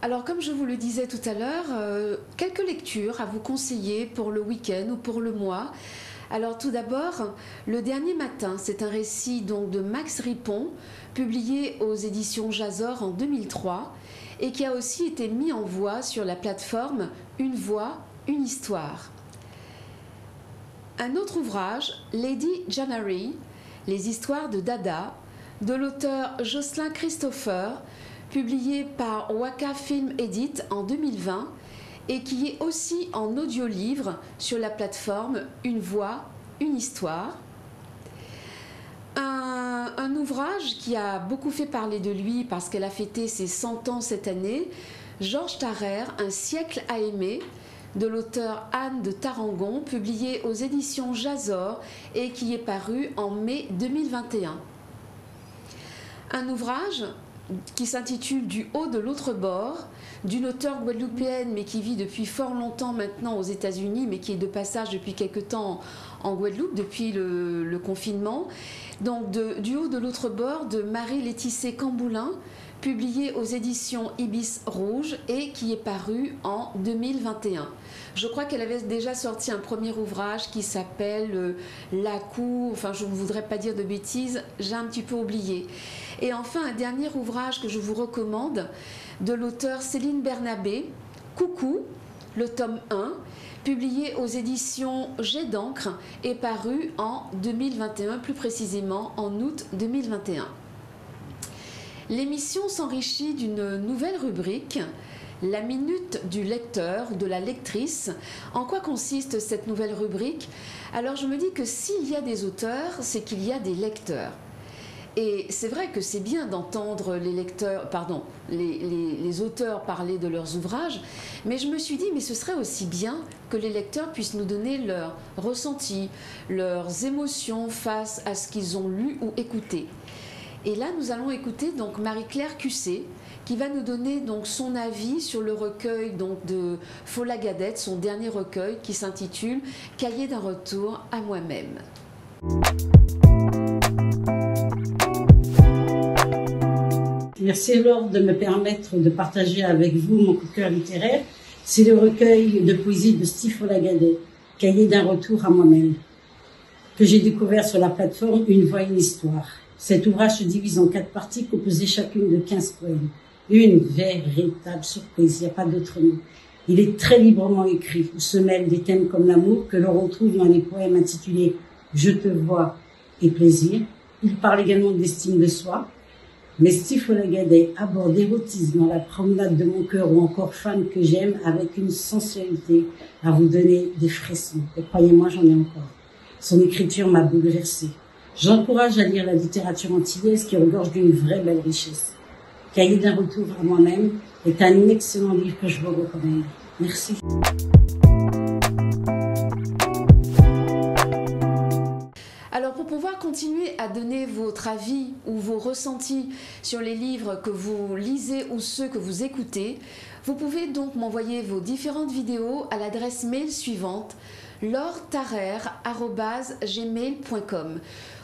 Alors, comme je vous le disais tout à l'heure, quelques lectures à vous conseiller pour le week-end ou pour le mois. Alors, tout d'abord, Le Dernier Matin, c'est un récit donc de Max Ripon, publié aux éditions Jazor en 2003 et qui a aussi été mis en voix sur la plateforme Une Voix, une Histoire. Un autre ouvrage, Lady January, Les histoires de Dada, de l'auteur Jocelyn Christopher, publié par Waka Film Edit en 2020 et qui est aussi en audio-livre sur la plateforme Une Voix, une Histoire. Un ouvrage qui a beaucoup fait parler de lui parce qu'elle a fêté ses 100 ans cette année, Georges Tarrer, Un siècle à aimer, de l'auteur Anne de Tarangon, publié aux éditions Jazor et qui est paru en mai 2021. Un ouvrage qui s'intitule Du haut de l'autre bord, d'une auteure guadeloupéenne mais qui vit depuis fort longtemps maintenant aux États-Unis, mais qui est de passage depuis quelque temps en Guadeloupe, depuis le confinement. Donc Du haut de l'autre bord de Marie-Laetitia Camboulin, publié aux éditions Ibis Rouge et qui est paru en 2021. Je crois qu'elle avait déjà sorti un premier ouvrage qui s'appelle La Cour, enfin je ne voudrais pas dire de bêtises, j'ai un petit peu oublié. Et enfin un dernier ouvrage que je vous recommande de l'auteure Céline Bernabé, Coucou, le tome 1, publié aux éditions Jet d'encre et paru en 2021, plus précisément en août 2021. L'émission s'enrichit d'une nouvelle rubrique, la minute du lecteur ou de la lectrice. En quoi consiste cette nouvelle rubrique? Alors je me dis que s'il y a des auteurs, c'est qu'il y a des lecteurs. Et c'est vrai que c'est bien d'entendre les auteurs parler de leurs ouvrages, mais je me suis dit, mais ce serait aussi bien que les lecteurs puissent nous donner leurs ressentis, leurs émotions face à ce qu'ils ont lu ou écouté. Et là, nous allons écouter donc Marie-Claire Cusset, qui va nous donner donc son avis sur le recueil donc de Follagadette, son dernier recueil qui s'intitule Cahier d'un retour à moi-même. Merci Laure de me permettre de partager avec vous mon coup de cœur littéraire. C'est le recueil de poésie de Steve Follagadette, Cahier d'un retour à moi-même, que j'ai découvert sur la plateforme Une Voix, une Histoire. Cet ouvrage se divise en 4 parties composées chacune de 15 poèmes. Une véritable surprise, il n'y a pas d'autre mot. Il est très librement écrit, où se mêlent des thèmes comme l'amour que l'on retrouve dans les poèmes intitulés Je te vois et Plaisir. Il parle également d'estime de soi. Mais Steve Follagadette aborde l'érotisme dans La promenade de mon cœur ou encore Femme que j'aime avec une sensualité à vous donner des frissons. Et croyez-moi, j'en ai encore. Son écriture m'a bouleversée. J'encourage à lire la littérature antillaise qui regorge d'une vraie belle richesse. Cahier d'un retour à moi-même est un excellent livre que je vous recommande. Merci. Alors pour pouvoir continuer à donner votre avis ou vos ressentis sur les livres que vous lisez ou ceux que vous écoutez, vous pouvez donc m'envoyer vos différentes vidéos à l'adresse mail suivante lauretarer@gmail.com.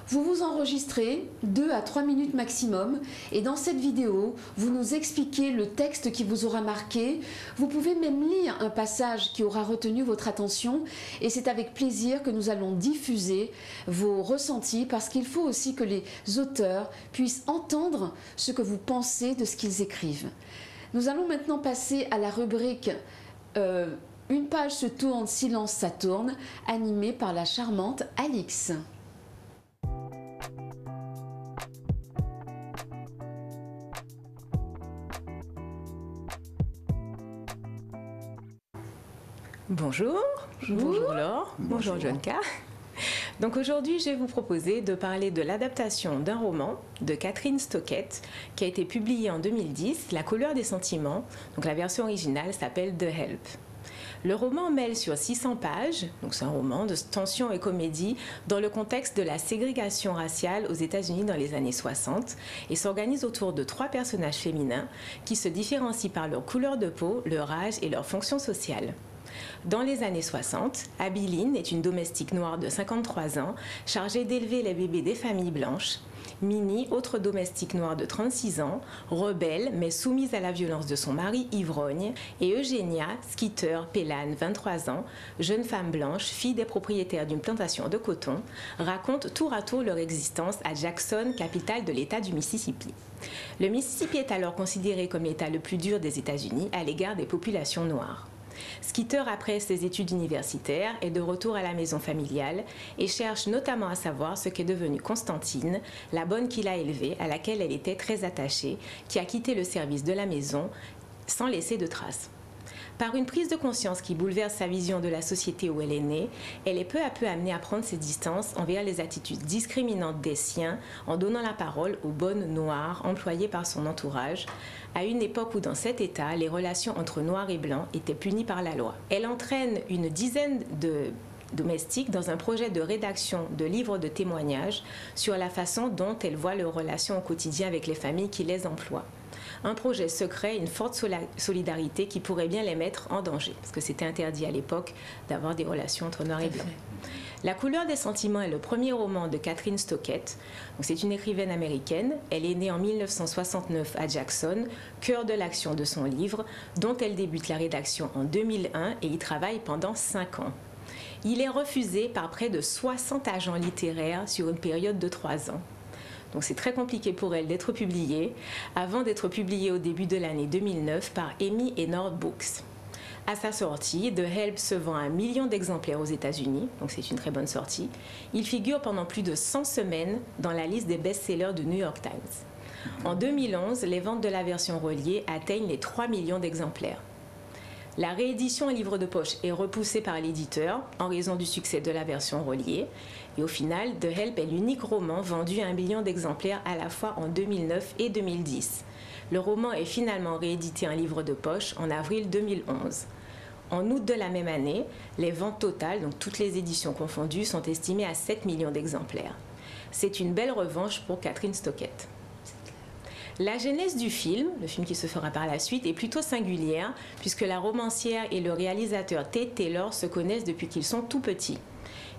Vous vous enregistrez 2 à 3 minutes maximum et dans cette vidéo, vous nous expliquez le texte qui vous aura marqué. Vous pouvez même lire un passage qui aura retenu votre attention et c'est avec plaisir que nous allons diffuser vos ressentis parce qu'il faut aussi que les auteurs puissent entendre ce que vous pensez de ce qu'ils écrivent. Nous allons maintenant passer à la rubrique Une page se tourne, silence ça tourne, animée par la charmante Alix. Bonjour, bonjour Laure, bonjour Jonka. Donc aujourd'hui, je vais vous proposer de parler de l'adaptation d'un roman de Catherine Stockett qui a été publié en 2010, La couleur des sentiments. Donc la version originale s'appelle The Help. Le roman mêle sur 600 pages, donc c'est un roman de tension et comédie dans le contexte de la ségrégation raciale aux États-Unis dans les années 60 et s'organise autour de 3 personnages féminins qui se différencient par leur couleur de peau, leur âge et leur fonction sociale. Dans les années 60, Abby Lynn est une domestique noire de 53 ans, chargée d'élever les bébés des familles blanches. Minnie, autre domestique noire de 36 ans, rebelle mais soumise à la violence de son mari ivrogne, et Eugenia Skeeter Pellan, 23 ans, jeune femme blanche, fille des propriétaires d'une plantation de coton, racontent tour à tour leur existence à Jackson, capitale de l'État du Mississippi. Le Mississippi est alors considéré comme l'État le plus dur des États-Unis à l'égard des populations noires. Skeeter, après ses études universitaires, est de retour à la maison familiale et cherche notamment à savoir ce qu'est devenue Constantine, la bonne qu'il a élevée, à laquelle elle était très attachée, qui a quitté le service de la maison sans laisser de traces. Par une prise de conscience qui bouleverse sa vision de la société où elle est née, elle est peu à peu amenée à prendre ses distances envers les attitudes discriminantes des siens en donnant la parole aux bonnes noires employées par son entourage, à une époque où dans cet État, les relations entre noirs et blancs étaient punies par la loi. Elle entraîne une dizaine de domestiques dans un projet de rédaction de livres de témoignages sur la façon dont elle voit leurs relations au quotidien avec les familles qui les emploient. Un projet secret, une forte solidarité qui pourrait bien les mettre en danger, parce que c'était interdit à l'époque d'avoir des relations entre noirs et blancs. La couleur des sentiments est le premier roman de Kathryn Stockett. C'est une écrivaine américaine. Elle est née en 1969 à Jackson, cœur de l'action de son livre, dont elle débute la rédaction en 2001 et y travaille pendant 5 ans. Il est refusé par près de 60 agents littéraires sur une période de 3 ans. Donc c'est très compliqué pour elle d'être publiée, avant d'être publiée au début de l'année 2009 par Amy et Nord Books. À sa sortie, The Help se vend 1 million d'exemplaires aux États-Unis, donc c'est une très bonne sortie. Il figure pendant plus de 100 semaines dans la liste des best-sellers du New York Times. En 2011, les ventes de la version reliée atteignent les 3 millions d'exemplaires. La réédition en livre de poche est repoussée par l'éditeur en raison du succès de la version reliée. Et au final, The Help est l'unique roman vendu à 1 million d'exemplaires à la fois en 2009 et 2010. Le roman est finalement réédité en livre de poche en avril 2011. En août de la même année, les ventes totales, donc toutes les éditions confondues, sont estimées à 7 millions d'exemplaires. C'est une belle revanche pour Kathryn Stockett. La genèse du film, le film qui se fera par la suite, est plutôt singulière puisque la romancière et le réalisateur Tate Taylor se connaissent depuis qu'ils sont tout petits.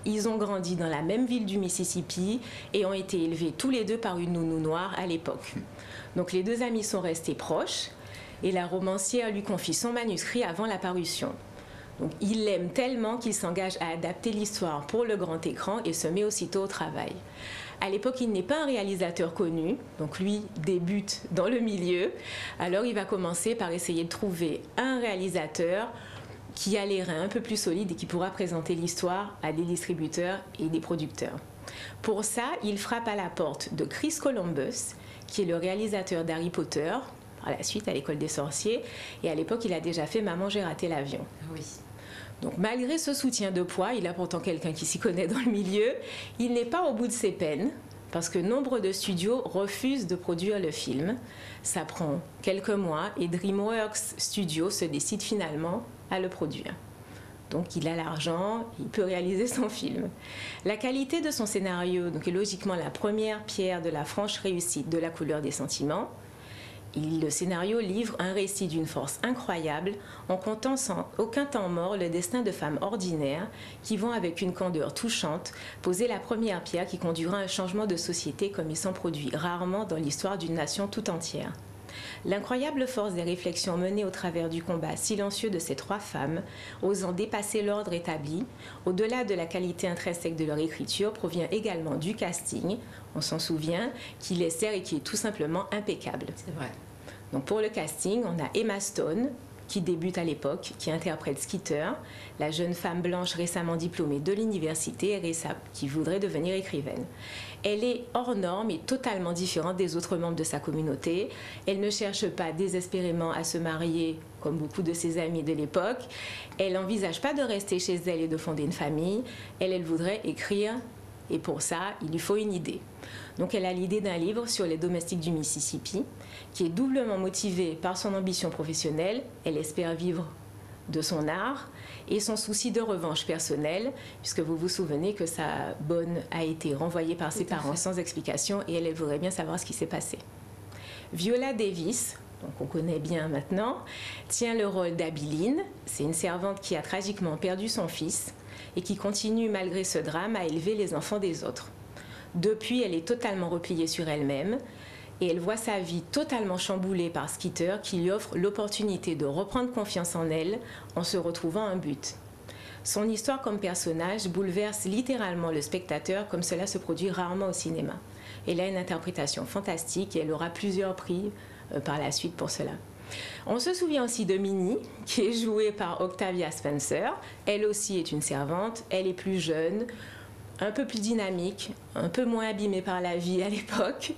Ils ont grandi dans la même ville du Mississippi et ont été élevés tous les deux par une nounou noire à l'époque. Donc les deux amis sont restés proches et la romancière lui confie son manuscrit avant la parution. Donc, il l'aime tellement qu'il s'engage à adapter l'histoire pour le grand écran et se met aussitôt au travail. À l'époque, il n'est pas un réalisateur connu, donc lui débute dans le milieu. Alors il va commencer par essayer de trouver un réalisateur qui a les reins un peu plus solides et qui pourra présenter l'histoire à des distributeurs et des producteurs. Pour ça, il frappe à la porte de Chris Columbus, qui est le réalisateur d'Harry Potter, par la suite à l'École des sorciers, et à l'époque, il a déjà fait Maman, j'ai raté l'avion. Oui. Donc malgré ce soutien de poids, il a pourtant quelqu'un qui s'y connaît dans le milieu, il n'est pas au bout de ses peines, parce que nombre de studios refusent de produire le film. Ça prend quelques mois et DreamWorks Studios se décide finalement à le produire. Donc il a l'argent, il peut réaliser son film. La qualité de son scénario donc, est logiquement la première pierre de la franche réussite de La couleur des sentiments. Le scénario livre un récit d'une force incroyable en contant sans aucun temps mort le destin de femmes ordinaires qui vont avec une candeur touchante poser la première pierre qui conduira à un changement de société comme il s'en produit rarement dans l'histoire d'une nation tout entière. L'incroyable force des réflexions menées au travers du combat silencieux de ces 3 femmes, osant dépasser l'ordre établi, au-delà de la qualité intrinsèque de leur écriture, provient également du casting, on s'en souvient, qui les sert et qui est tout simplement impeccable. C'est vrai. Donc pour le casting, on a Emma Stone, qui débute à l'époque, qui interprète Skeeter, la jeune femme blanche récemment diplômée de l'université, qui voudrait devenir écrivaine. Elle est hors norme et totalement différente des autres membres de sa communauté. Elle ne cherche pas désespérément à se marier, comme beaucoup de ses amis de l'époque. Elle n'envisage pas de rester chez elle et de fonder une famille. Elle voudrait écrire, et pour ça, il lui faut une idée. Donc elle a l'idée d'un livre sur les domestiques du Mississippi, qui est doublement motivée par son ambition professionnelle. Elle espère vivre de son art et son souci de revanche personnelle, puisque vous vous souvenez que sa bonne a été renvoyée par ses parents sans explication et elle voudrait bien savoir ce qui s'est passé. Viola Davis, donc on connaît bien maintenant, tient le rôle d'Abiline. C'est une servante qui a tragiquement perdu son fils et qui continue malgré ce drame à élever les enfants des autres. Depuis, elle est totalement repliée sur elle-même et elle voit sa vie totalement chamboulée par Skeeter qui lui offre l'opportunité de reprendre confiance en elle en se retrouvant un but. Son histoire comme personnage bouleverse littéralement le spectateur comme cela se produit rarement au cinéma. Elle a une interprétation fantastique et elle aura plusieurs prix par la suite pour cela. On se souvient aussi de Minnie, qui est jouée par Octavia Spencer. Elle aussi est une servante, elle est plus jeune, un peu plus dynamique, un peu moins abîmée par la vie à l'époque.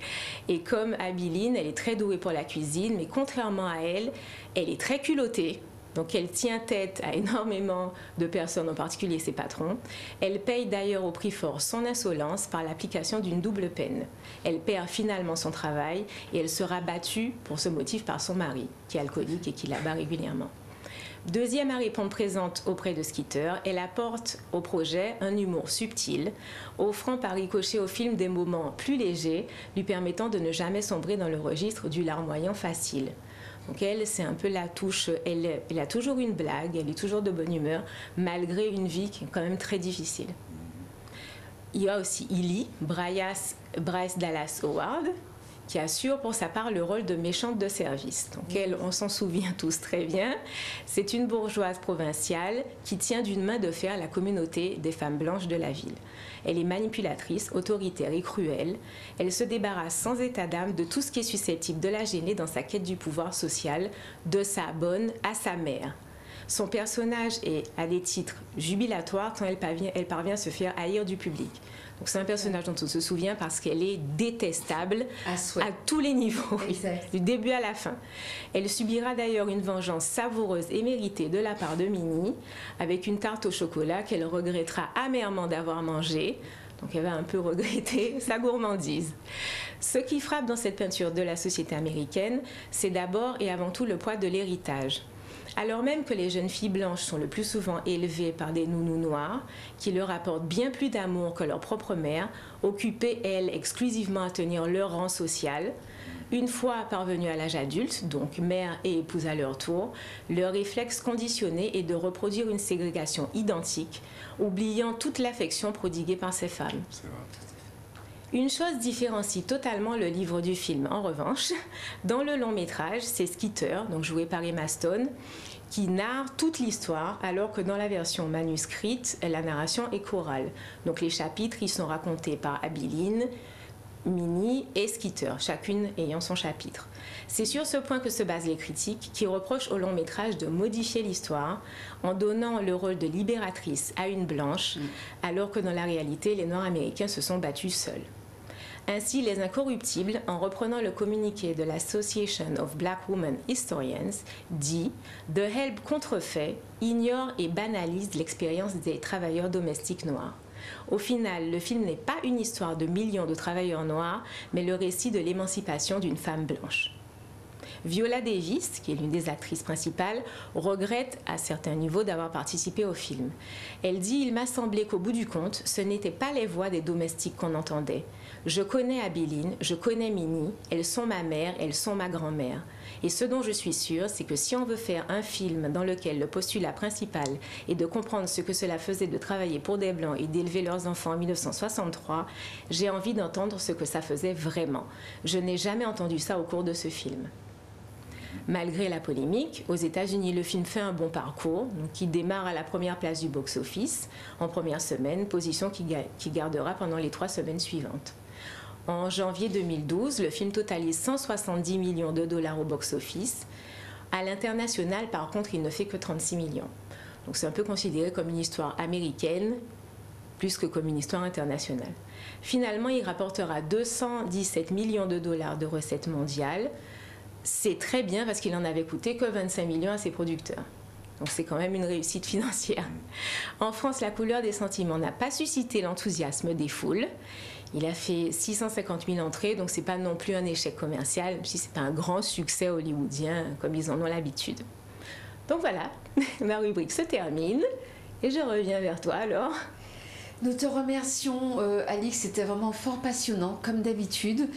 Et comme Abiline, elle est très douée pour la cuisine, mais contrairement à elle, elle est très culottée. Donc elle tient tête à énormément de personnes, en particulier ses patrons. Elle paye d'ailleurs au prix fort son insolence par l'application d'une double peine. Elle perd finalement son travail et elle sera battue pour ce motif par son mari, qui est alcoolique et qui la bat régulièrement. Deuxième à répondre présente auprès de Skeeter, elle apporte au projet un humour subtil, offrant par ricochet au film des moments plus légers, lui permettant de ne jamais sombrer dans le registre du larmoyant facile. Donc elle, c'est un peu la touche, elle a toujours une blague, elle est toujours de bonne humeur, malgré une vie qui est quand même très difficile. Il y a aussi Illy, Bryce Dallas Howard, qui assure pour sa part le rôle de méchante de service. Donc elle, on s'en souvient tous très bien, c'est une bourgeoise provinciale qui tient d'une main de fer la communauté des femmes blanches de la ville. Elle est manipulatrice, autoritaire et cruelle. Elle se débarrasse sans état d'âme de tout ce qui est susceptible de la gêner dans sa quête du pouvoir social, de sa bonne à sa mère. Son personnage est à des titres jubilatoires quand elle parvient à se faire haïr du public. Donc c'est un personnage dont on se souvient parce qu'elle est détestable à tous les niveaux, du début à la fin. Elle subira d'ailleurs une vengeance savoureuse et méritée de la part de Minnie, avec une tarte au chocolat qu'elle regrettera amèrement d'avoir mangée. Donc elle va un peu regretter sa gourmandise. Ce qui frappe dans cette peinture de la société américaine, c'est d'abord et avant tout le poids de l'héritage. Alors même que les jeunes filles blanches sont le plus souvent élevées par des nounous noirs, qui leur apportent bien plus d'amour que leur propre mère, occupées, elles, exclusivement à tenir leur rang social, une fois parvenues à l'âge adulte, donc mère et épouse à leur tour, leur réflexe conditionné est de reproduire une ségrégation identique, oubliant toute l'affection prodiguée par ces femmes. Une chose différencie totalement le livre du film. En revanche, dans le long métrage, c'est Skeeter, donc joué par Emma Stone, qui narre toute l'histoire, alors que dans la version manuscrite, la narration est chorale. Donc les chapitres, ils sont racontés par Abiline, Minnie et Skeeter, chacune ayant son chapitre. C'est sur ce point que se basent les critiques qui reprochent au long métrage de modifier l'histoire en donnant le rôle de libératrice à une blanche, alors que dans la réalité, les Noirs américains se sont battus seuls. Ainsi, les Incorruptibles, en reprenant le communiqué de l'Association of Black Women Historians, dit « The Help contrefait, ignore et banalise l'expérience des travailleurs domestiques noirs ». Au final, le film n'est pas une histoire de millions de travailleurs noirs, mais le récit de l'émancipation d'une femme blanche. Viola Davis, qui est l'une des actrices principales, regrette à certains niveaux d'avoir participé au film. Elle dit « Il m'a semblé qu'au bout du compte, ce n'étaient pas les voix des domestiques qu'on entendait. Je connais Abiline, je connais Minnie, elles sont ma mère, elles sont ma grand-mère. Et ce dont je suis sûre, c'est que si on veut faire un film dans lequel le postulat principal est de comprendre ce que cela faisait de travailler pour des Blancs et d'élever leurs enfants en 1963, j'ai envie d'entendre ce que ça faisait vraiment. Je n'ai jamais entendu ça au cours de ce film. » Malgré la polémique, aux États-Unis, le film fait un bon parcours, donc qui démarre à la première place du box-office en première semaine, position qui gardera pendant les 3 semaines suivantes. En janvier 2012, le film totalise 170 millions de dollars au box-office. À l'international, par contre, il ne fait que 36 millions. Donc c'est un peu considéré comme une histoire américaine, plus que comme une histoire internationale. Finalement, il rapportera 217 millions de dollars de recettes mondiales. C'est très bien parce qu'il n'en avait coûté que 25 millions à ses producteurs. Donc c'est quand même une réussite financière. En France, La couleur des sentiments n'a pas suscité l'enthousiasme des foules. Il a fait 650 000 entrées, donc c'est pas non plus un échec commercial, même si c'est pas un grand succès hollywoodien comme ils en ont l'habitude. Donc voilà, ma rubrique se termine et je reviens vers toi alors. Nous te remercions, Alix, c'était vraiment fort passionnant, comme d'habitude.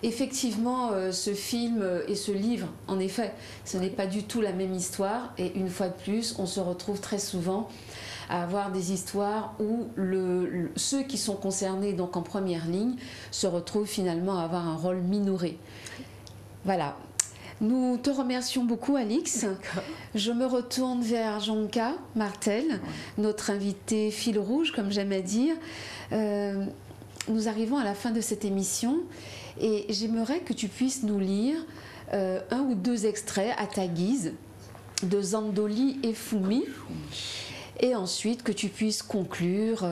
Effectivement, ce film et ce livre, en effet, ce n'est pas du tout la même histoire. Et une fois de plus, on se retrouve très souvent à avoir des histoires où ceux qui sont concernés donc en première ligne se retrouvent finalement à avoir un rôle minoré. Voilà. Nous te remercions beaucoup, Alix. Je me retourne vers Jonka Martel, notre invité fil rouge, comme j'aime à dire. Nous arrivons à la fin de cette émission et j'aimerais que tu puisses nous lire un ou deux extraits à ta guise de Zandoli et Fumi et ensuite que tu puisses conclure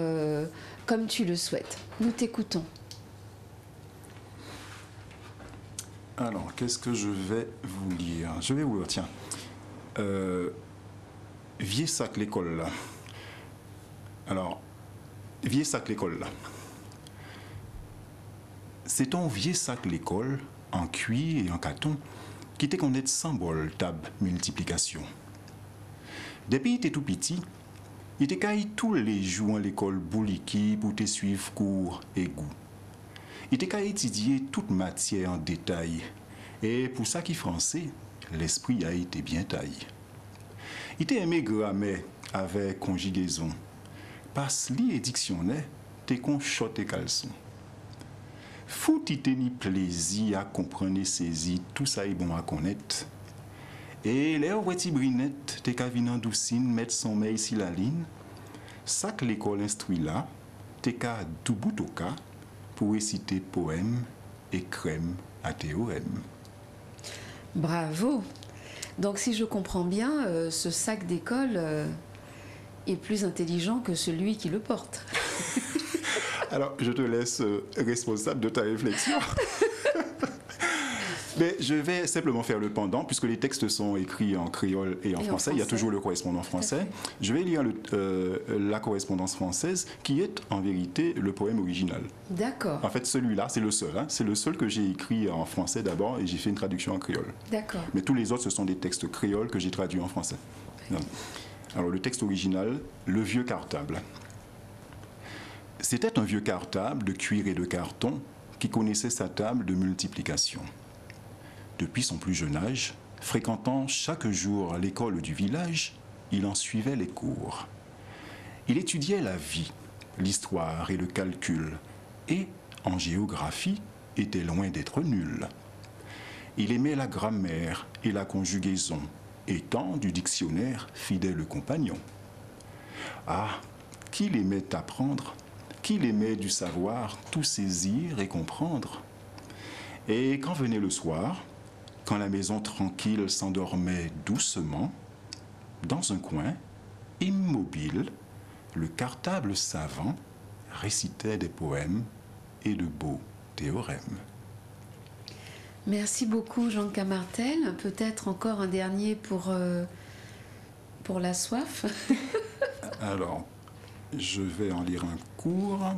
comme tu le souhaites. Nous t'écoutons. Alors, qu'est-ce que je vais vous lire? Je vais vous lire, tiens. Vieux sac l'école là. Alors, vieux sac l'école là. C'est ton vieux sac l'école en cuir et en carton qui te connaît sans bol table multiplication. Depuis que tu es tout petit, il te caille tous les jours à l'école bouliki pour te suivre cours et goût. Il te qu'à étudier toute matière en détail. Et pour ça qui français, l'esprit a été bien taillé. Il t'a aimé grammaire avec conjugaison. Passe-li et dictionnaire, t'es qu'on chote et caleçon. Faut t'y tenir plaisir à comprendre et saisir tout ça est bon à connaître. Et les ouverti brinette, t'es qu'à venir en doucine, mettre son mail sur la ligne. Ça que l'école instruit là, t'es qu'à tout bout au cas, pour réciter poèmes et crème à théorème. Bravo. Donc si je comprends bien, ce sac d'école est plus intelligent que celui qui le porte. Alors, je te laisse responsable de ta réflexion. Mais je vais simplement faire le pendant, puisque les textes sont écrits en créole et en français. Il y a toujours le correspondant français. Je vais lire la correspondance française, qui est en vérité le poème original. D'accord. En fait, celui-là, c'est le seul. Hein. C'est le seul que j'ai écrit en français d'abord, et j'ai fait une traduction en créole. D'accord. Mais tous les autres, ce sont des textes créoles que j'ai traduits en français. Alors, le texte original, le vieux cartable. C'était un vieux cartable de cuir et de carton qui connaissait sa table de multiplication. Depuis son plus jeune âge, fréquentant chaque jour l'école du village, il en suivait les cours. Il étudiait la vie, l'histoire et le calcul, et, en géographie, était loin d'être nul. Il aimait la grammaire et la conjugaison, étant du dictionnaire fidèle compagnon. Ah, qu'il aimait apprendre, qu'il aimait du savoir tout saisir et comprendre. Et quand venait le soir, quand la maison tranquille s'endormait doucement, dans un coin, immobile, le cartable savant récitait des poèmes et de beaux théorèmes. Merci beaucoup, Jonka Martel. Peut-être encore un dernier pour la soif. Alors, je vais en lire un court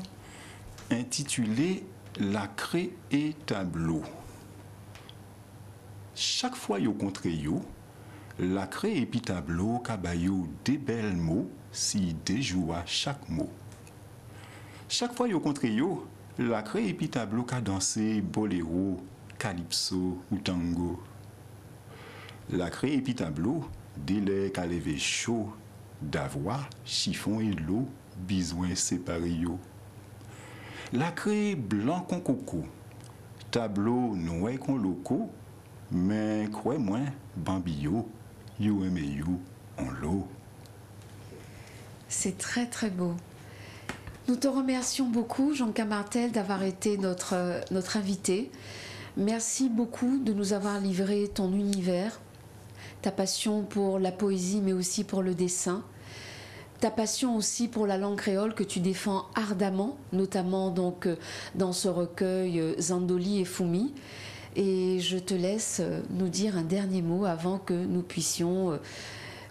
intitulé « La craie et tableau ». Chaque fois yo contre yo, la craie et puis tableau kabayo des belles mots si déjoua chaque mot. Chaque fois yo contre yo, la craie et puis tableau ka danser boléro, calypso ou tango. La craie et puis tableau délai ka levé chaud, d'avoir chiffon et l'eau, besoin séparé yo. La craie blanc con coco, tableau noir con loco, mais quoi moins, bambio, you aime you, en l'eau. C'est très très beau. Nous te remercions beaucoup, Jonka Martel, d'avoir été notre invité. Merci beaucoup de nous avoir livré ton univers, ta passion pour la poésie, mais aussi pour le dessin, ta passion aussi pour la langue créole que tu défends ardemment, notamment donc dans ce recueil Zandoli et Fumi. Et je te laisse nous dire un dernier mot avant que nous puissions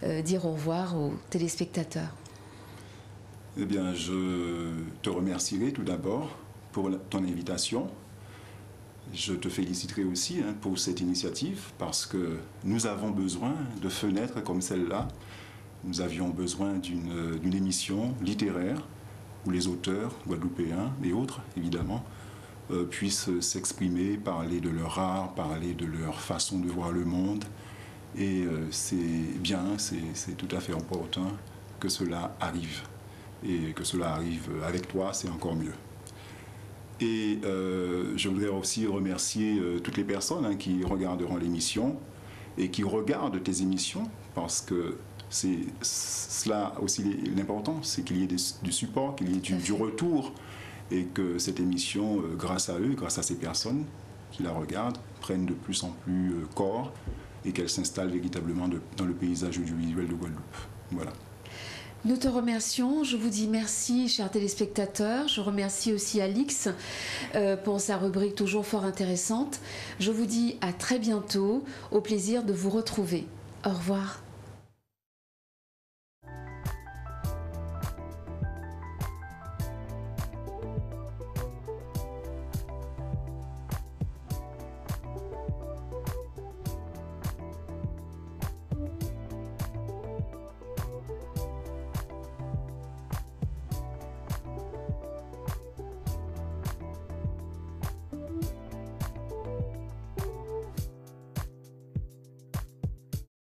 dire au revoir aux téléspectateurs. Eh bien, je te remercierai tout d'abord pour ton invitation. Je te féliciterai aussi pour cette initiative parce que nous avons besoin de fenêtres comme celle-là. Nous avions besoin d'une émission littéraire où les auteurs guadeloupéens et autres, évidemment, puissent s'exprimer, parler de leur art, parler de leur façon de voir le monde. Et c'est bien, c'est tout à fait important que cela arrive. Et que cela arrive avec toi, c'est encore mieux. Et je voudrais aussi remercier toutes les personnes qui regarderont l'émission et qui regardent tes émissions, parce que c'est cela aussi l'important, c'est qu'il y ait du support, qu'il y ait du retour, et que cette émission, grâce à eux, grâce à ces personnes qui la regardent, prenne de plus en plus corps et qu'elle s'installe véritablement dans le paysage audiovisuel de Guadeloupe. Voilà. Nous te remercions, je vous dis merci chers téléspectateurs, je remercie aussi Alix pour sa rubrique toujours fort intéressante. Je vous dis à très bientôt, au plaisir de vous retrouver. Au revoir.